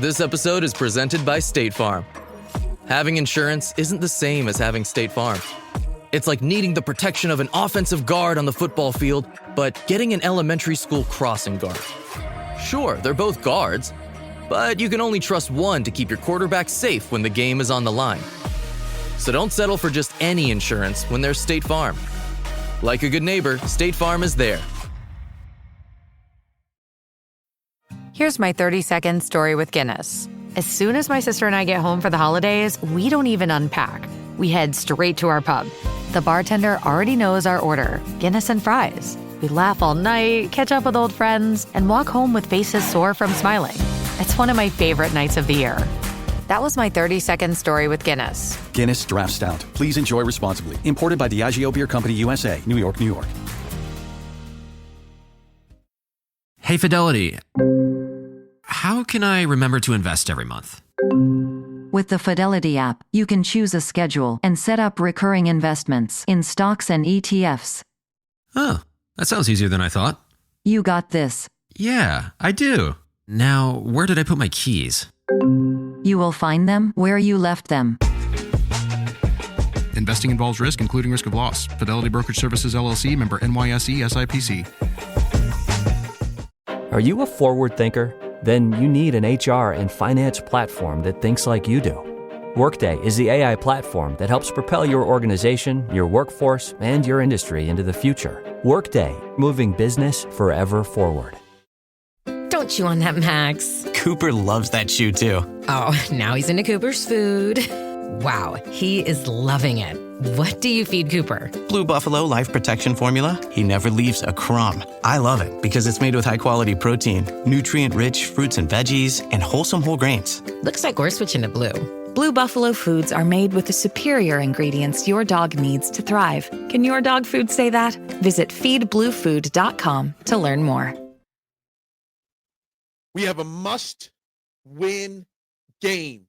This episode is presented by State Farm. Having insurance isn't the same as having State Farm. It's like needing the protection of an offensive guard on the football field, but getting an elementary school crossing guard. Sure, they're both guards, but you can only trust one to keep your quarterback safe when the game is on the line. So don't settle for just any insurance when there's State Farm. Like a good neighbor, State Farm is there. Here's my 30-second story with Guinness. As soon as my sister and I get home for the holidays, we don't even unpack. We head straight to our pub. The bartender already knows our order, Guinness and fries. We laugh all night, catch up with old friends, and walk home with faces sore from smiling. It's one of my favorite nights of the year. That was my 30-second story with Guinness. Guinness Draft Stout. Please enjoy responsibly. Imported by Diageo Beer Company, USA, New York, New York. Hey, Fidelity. How can I remember to invest every month? With the Fidelity app, you can choose a schedule and set up recurring investments in stocks and ETFs. Oh, that sounds easier than I thought. You got this. Yeah, I do. Now, where did I put my keys? You will find them where you left them. Investing involves risk, including risk of loss. Fidelity Brokerage Services, LLC, member NYSE, SIPC. Are you a forward thinker? Then you need an HR and finance platform that thinks like you do. Workday is the AI platform that helps propel your organization, your workforce, and your industry into the future. Workday, moving business forever forward. Don't chew on that, Max. Cooper loves that chew too. Oh, now he's into Cooper's food. Wow, he is loving it. What do you feed Cooper? Blue Buffalo Life Protection Formula. He never leaves a crumb. I love it because it's made with high-quality protein, nutrient-rich fruits and veggies, and wholesome whole grains. Looks like we're switching to Blue. Blue Buffalo foods are made with the superior ingredients your dog needs to thrive. Can your dog food say that? Visit feedbluefood.com to learn more. We have a must-win game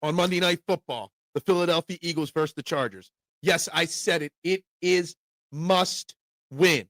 on Monday Night Football. The Philadelphia Eagles versus the Chargers. Yes, I said it. It is must win.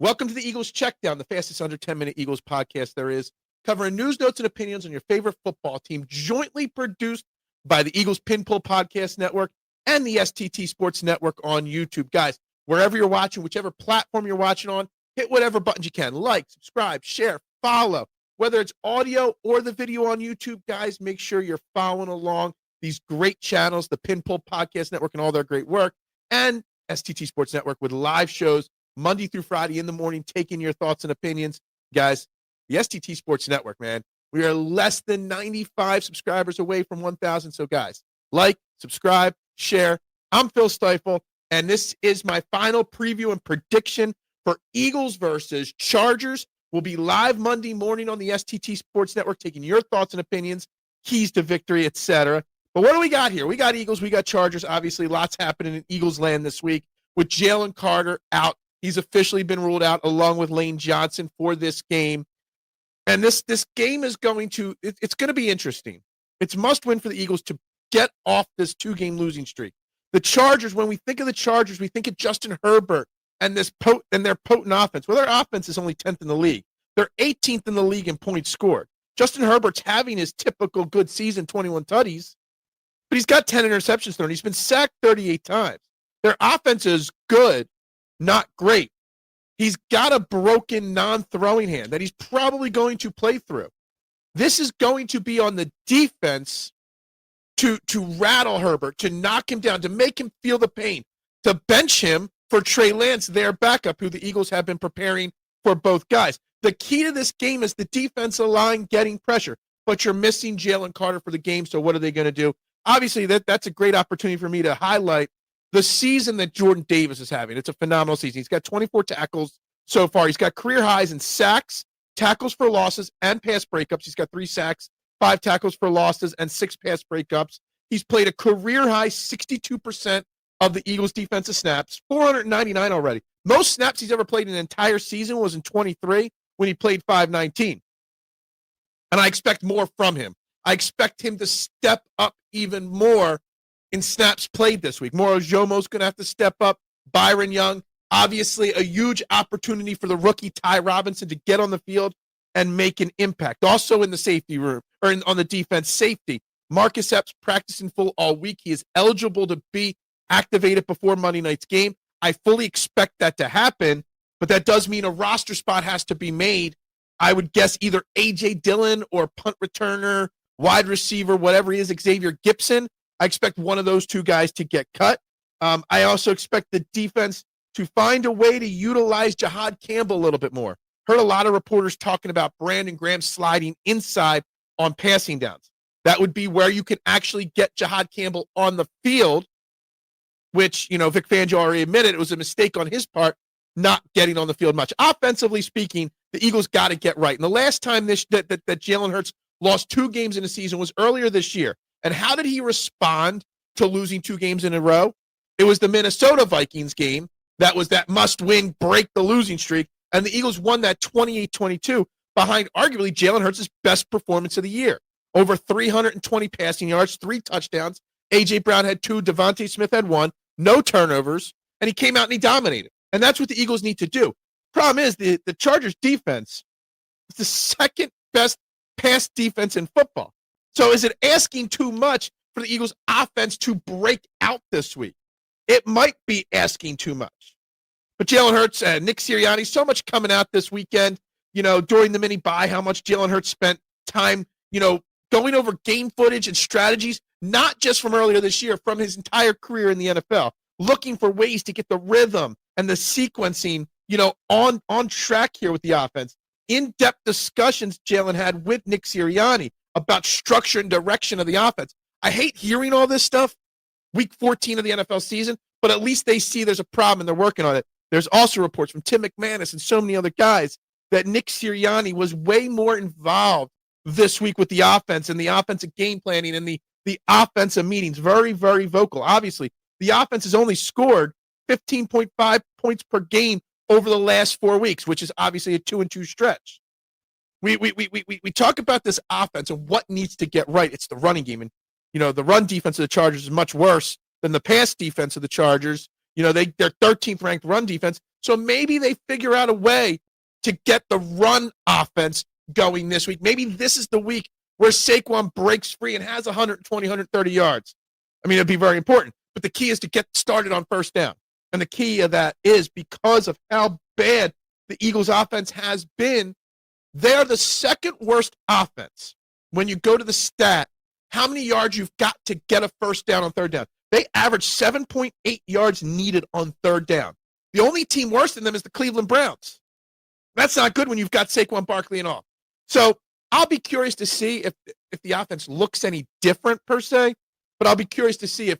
Welcome to the Eagles Checkdown, the fastest under 10-minute Eagles podcast there is, covering news, notes, and opinions on your favorite football team, jointly produced by the Eagles Pinpull Podcast Network and the STT Sports Network on YouTube. Guys, wherever you're watching, whichever platform you're watching on, hit whatever buttons you can. Like, subscribe, share, follow. Whether it's audio or the video on YouTube, guys, make sure you're following along these great channels, the Pinpull Podcast Network and all their great work, and STT Sports Network with live shows Monday through Friday in the morning, taking your thoughts and opinions. Guys, the STT Sports Network, man, we are less than 95 subscribers away from 1,000. So, guys, like, subscribe, share. I'm Phil Stiefel, and this is my final preview and prediction for Eagles versus Chargers. We'll be live Monday morning on the STT Sports Network, taking your thoughts and opinions, keys to victory, etc. But what do we got here? We got Eagles, we got Chargers. Obviously, lots happening in Eagles land this week with Jalen Carter out. He's officially been ruled out along with Lane Johnson for this game. And this game is going to, it's going to be interesting. It's must win for the Eagles to get off this 2-game losing streak. The Chargers, when we think of the Chargers, we think of Justin Herbert and their potent offense. Well, their offense is only 10th in the league. They're 18th in the league in points scored. Justin Herbert's having his typical good season, 21 tutties. But he's got 10 interceptions thrown. He's been sacked 38 times. Their offense is good, not great. He's got a broken non-throwing hand that he's probably going to play through. This is going to be on the defense to rattle Herbert, to knock him down, to make him feel the pain, to bench him for Trey Lance, their backup, who the Eagles have been preparing for both guys. The key to this game is the defensive line getting pressure, but you're missing Jalen Carter for the game, so what are they going to do? Obviously, that's a great opportunity for me to highlight the season that Jordan Davis is having. It's a phenomenal season. He's got 24 tackles so far. He's got career highs in sacks, tackles for losses, and pass breakups. He's got 3 sacks, 5 tackles for losses, and 6 pass breakups. He's played a career high 62% of the Eagles' defensive snaps, 499 already. Most snaps he's ever played in an entire season was in 23 when he played 519. And I expect more from him. I expect him to step up even more in snaps played this week. Moro Jomo's going to have to step up. Byron Young, obviously a huge opportunity for the rookie Ty Robinson to get on the field and make an impact. Also in the safety room, or on the defense safety, Marcus Epps practicing full all week. He is eligible to be activated before Monday night's game. I fully expect that to happen, but that does mean a roster spot has to be made. I would guess either A.J. Dillon or punt returner, wide receiver, whatever he is, Xavier Gipson. I expect one of those two guys to get cut. I also expect the defense to find a way to utilize Jihad Campbell a little bit more. Heard a lot of reporters talking about Brandon Graham sliding inside on passing downs. That would be where you can actually get Jihad Campbell on the field, which, Vic Fangio already admitted it was a mistake on his part, not getting on the field much. Offensively speaking, the Eagles got to get right. And the last time that Jalen Hurts lost 2 games in a season was earlier this year. And how did he respond to losing 2 games in a row? It was the Minnesota Vikings game. That was that must-win, break the losing streak. And the Eagles won that 28-22 behind arguably Jalen Hurts' best performance of the year. Over 320 passing yards, 3 touchdowns. A.J. Brown had 2, Devontae Smith had 1, no turnovers, and he came out and he dominated. And that's what the Eagles need to do. Problem is, the Chargers defense is the second best pass defense in football. So is it asking too much for the Eagles offense to break out this week? It might be asking too much. But Jalen Hurts and Nick Sirianni, so much coming out this weekend, during the mini bye, how much Jalen Hurts spent time, going over game footage and strategies, not just from earlier this year, from his entire career in the NFL, looking for ways to get the rhythm and the sequencing, on track here with the offense. In-depth discussions Jalen had with Nick Sirianni about structure and direction of the offense. I hate hearing all this stuff week 14 of the NFL season, but at least they see there's a problem and they're working on it. There's also reports from Tim McManus and so many other guys that Nick Sirianni was way more involved this week with the offense and the offensive game planning and the offensive meetings. Very, very vocal. Obviously, the offense has only scored 15.5 points per game over the last 4 weeks, which is obviously a 2-2 stretch. We talk about this offense and what needs to get right. It's the running game. And, the run defense of the Chargers is much worse than the pass defense of the Chargers. They're 13th ranked run defense. So maybe they figure out a way to get the run offense going this week. Maybe this is the week where Saquon breaks free and has 120, 130 yards. I mean, it'd be very important. But the key is to get started on first down. And the key of that is because of how bad the Eagles offense has been, they're the second worst offense. When you go to the stat, how many yards you've got to get a first down on third down. They average 7.8 yards needed on third down. The only team worse than them is the Cleveland Browns. That's not good when you've got Saquon Barkley and all. So I'll be curious to see if the offense looks any different per se, but I'll be curious to see if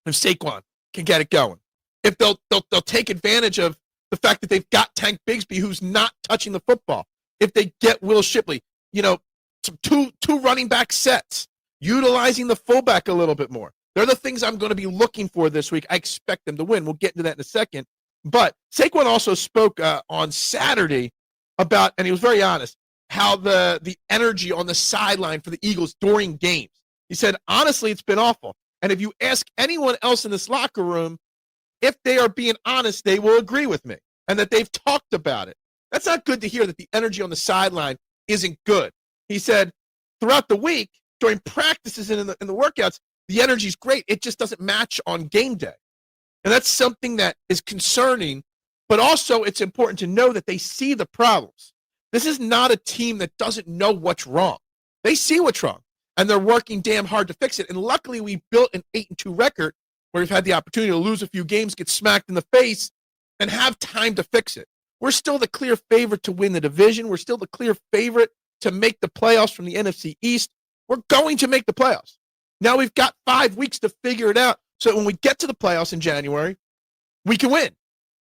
Saquon can get it going. If they'll take advantage of the fact that they've got Tank Bigsby, who's not touching the football. If they get Will Shipley, some two running back sets, utilizing the fullback a little bit more. They're the things I'm going to be looking for this week. I expect them to win. We'll get into that in a second. But Saquon also spoke on Saturday about, and he was very honest, how the energy on the sideline for the Eagles during games. He said, honestly, it's been awful. And if you ask anyone else in this locker room, if they are being honest, they will agree with me and that they've talked about it. That's not good to hear that the energy on the sideline isn't good. He said, throughout the week, during practices and in the workouts, the energy is great. It just doesn't match on game day. And that's something that is concerning, but also it's important to know that they see the problems. This is not a team that doesn't know what's wrong. They see what's wrong, and they're working damn hard to fix it. And luckily, we built an 8-2 record where we've had the opportunity to lose a few games, get smacked in the face, and have time to fix it. We're still the clear favorite to win the division. We're still the clear favorite to make the playoffs from the NFC East. We're going to make the playoffs. Now we've got 5 weeks to figure it out so that when we get to the playoffs in January, we can win.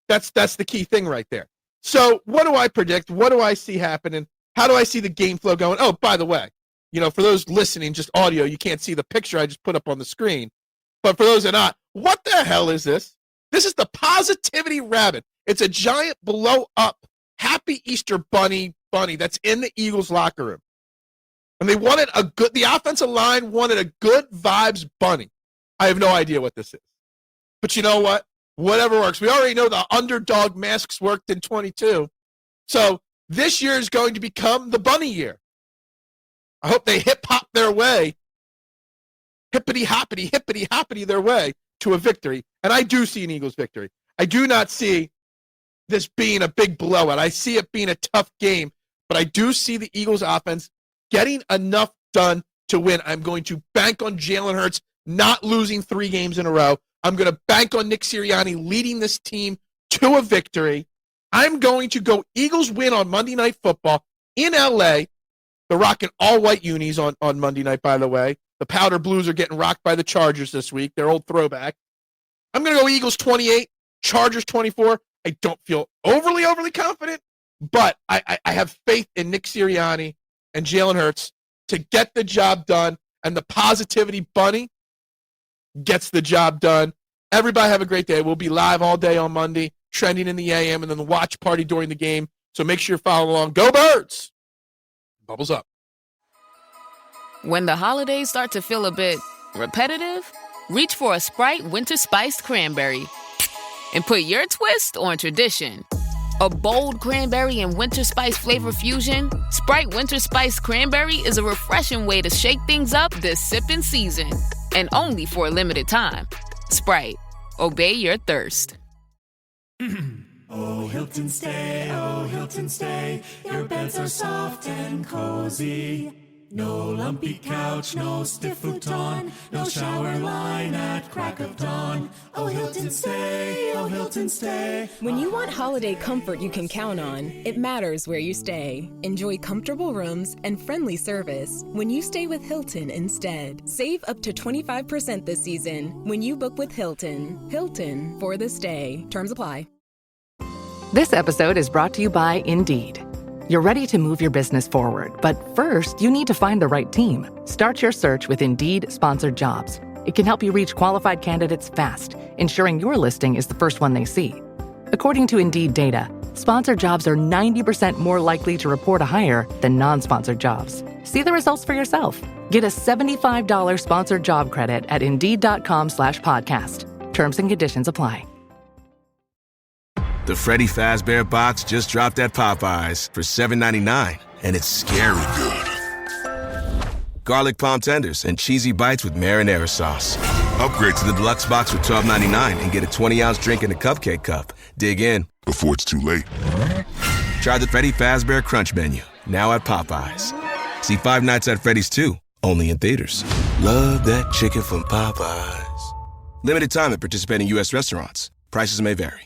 That's the key thing right there. So what do I predict? What do I see happening? How do I see the game flow going? Oh, by the way, for those listening, just audio, you can't see the picture I just put up on the screen. But for those that are not, what the hell is this? This is the Positivity Rabbit. It's a giant blow-up Happy Easter bunny that's in the Eagles locker room. And the offensive line wanted a good vibes bunny. I have no idea what this is. But you know what? Whatever works. We already know the underdog masks worked in 22. So This year is going to become the bunny year. I hope they hip-hop their way, hippity-hoppity their way to a victory. And I do see an Eagles victory. I do not see this being a big blowout. I see it being a tough game, but I do see the Eagles offense getting enough done to win. I'm going to bank on Jalen Hurts not losing 3 games in a row. I'm going to bank on Nick Sirianni leading this team to a victory. I'm going to go Eagles win on Monday Night Football in L.A. They're rocking all white unis on Monday night, by the way. The Powder Blues are getting rocked by the Chargers this week, their old throwback. I'm going to go Eagles 28, Chargers 24. I don't feel overly confident, but I have faith in Nick Sirianni and Jalen Hurts to get the job done, and the positivity bunny gets the job done. Everybody have a great day. We'll be live all day on Monday, trending in the AM, and then the watch party during the game. So make sure you're following along. Go Birds! Bubbles up. When the holidays start to feel a bit repetitive, reach for a Sprite Winter Spiced Cranberry and put your twist on tradition. A bold cranberry and winter spice flavor fusion, Sprite Winter Spiced Cranberry is a refreshing way to shake things up this sipping season. And only for a limited time. Sprite. Obey your thirst. Oh, Hilton stay. Your beds are soft and cozy. No lumpy couch, no stiff futon, no shower line at crack of dawn. Oh, Hilton stay. When you want holiday comfort you can count on, it matters where you stay. Enjoy comfortable rooms and friendly service when you stay with Hilton instead. Save up to 25% this season when you book with Hilton. Hilton for the stay. Terms apply. This episode is brought to you by Indeed. You're ready to move your business forward, but first, you need to find the right team. Start your search with Indeed-sponsored jobs. It can help you reach qualified candidates fast, ensuring your listing is the first one they see. According to Indeed data, sponsored jobs are 90% more likely to report a hire than non-sponsored jobs. See the results for yourself. Get a $75 sponsored job credit at Indeed.com/podcast. Terms and conditions apply. The Freddy Fazbear box just dropped at Popeyes for $7.99, and it's scary good. Garlic palm tenders and cheesy bites with marinara sauce. Upgrade to the deluxe box for $12.99 and get a 20-ounce drink in a cupcake cup. Dig in before it's too late. Try the Freddy Fazbear Crunch menu, now at Popeyes. See Five Nights at Freddy's 2, only in theaters. Love that chicken from Popeyes. Limited time at participating U.S. restaurants. Prices may vary.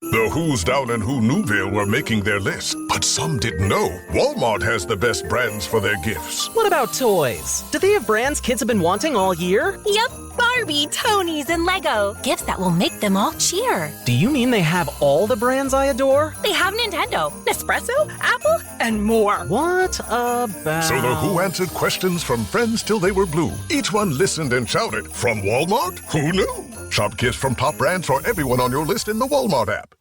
The Who's Down in Who Newville were making their list, but some didn't know Walmart has the best brands for their gifts. What about toys? Do they have brands kids have been wanting all year? Yep, Barbie, Tony's, and Lego. Gifts that will make them all cheer. Do you mean they have all the brands I adore? They have Nintendo, Nespresso, Apple, and more. What about... So the Who answered questions from friends till they were blue. Each one listened and shouted, from Walmart? Who knew? Shop gifts from top brands for everyone on your list in the Walmart app.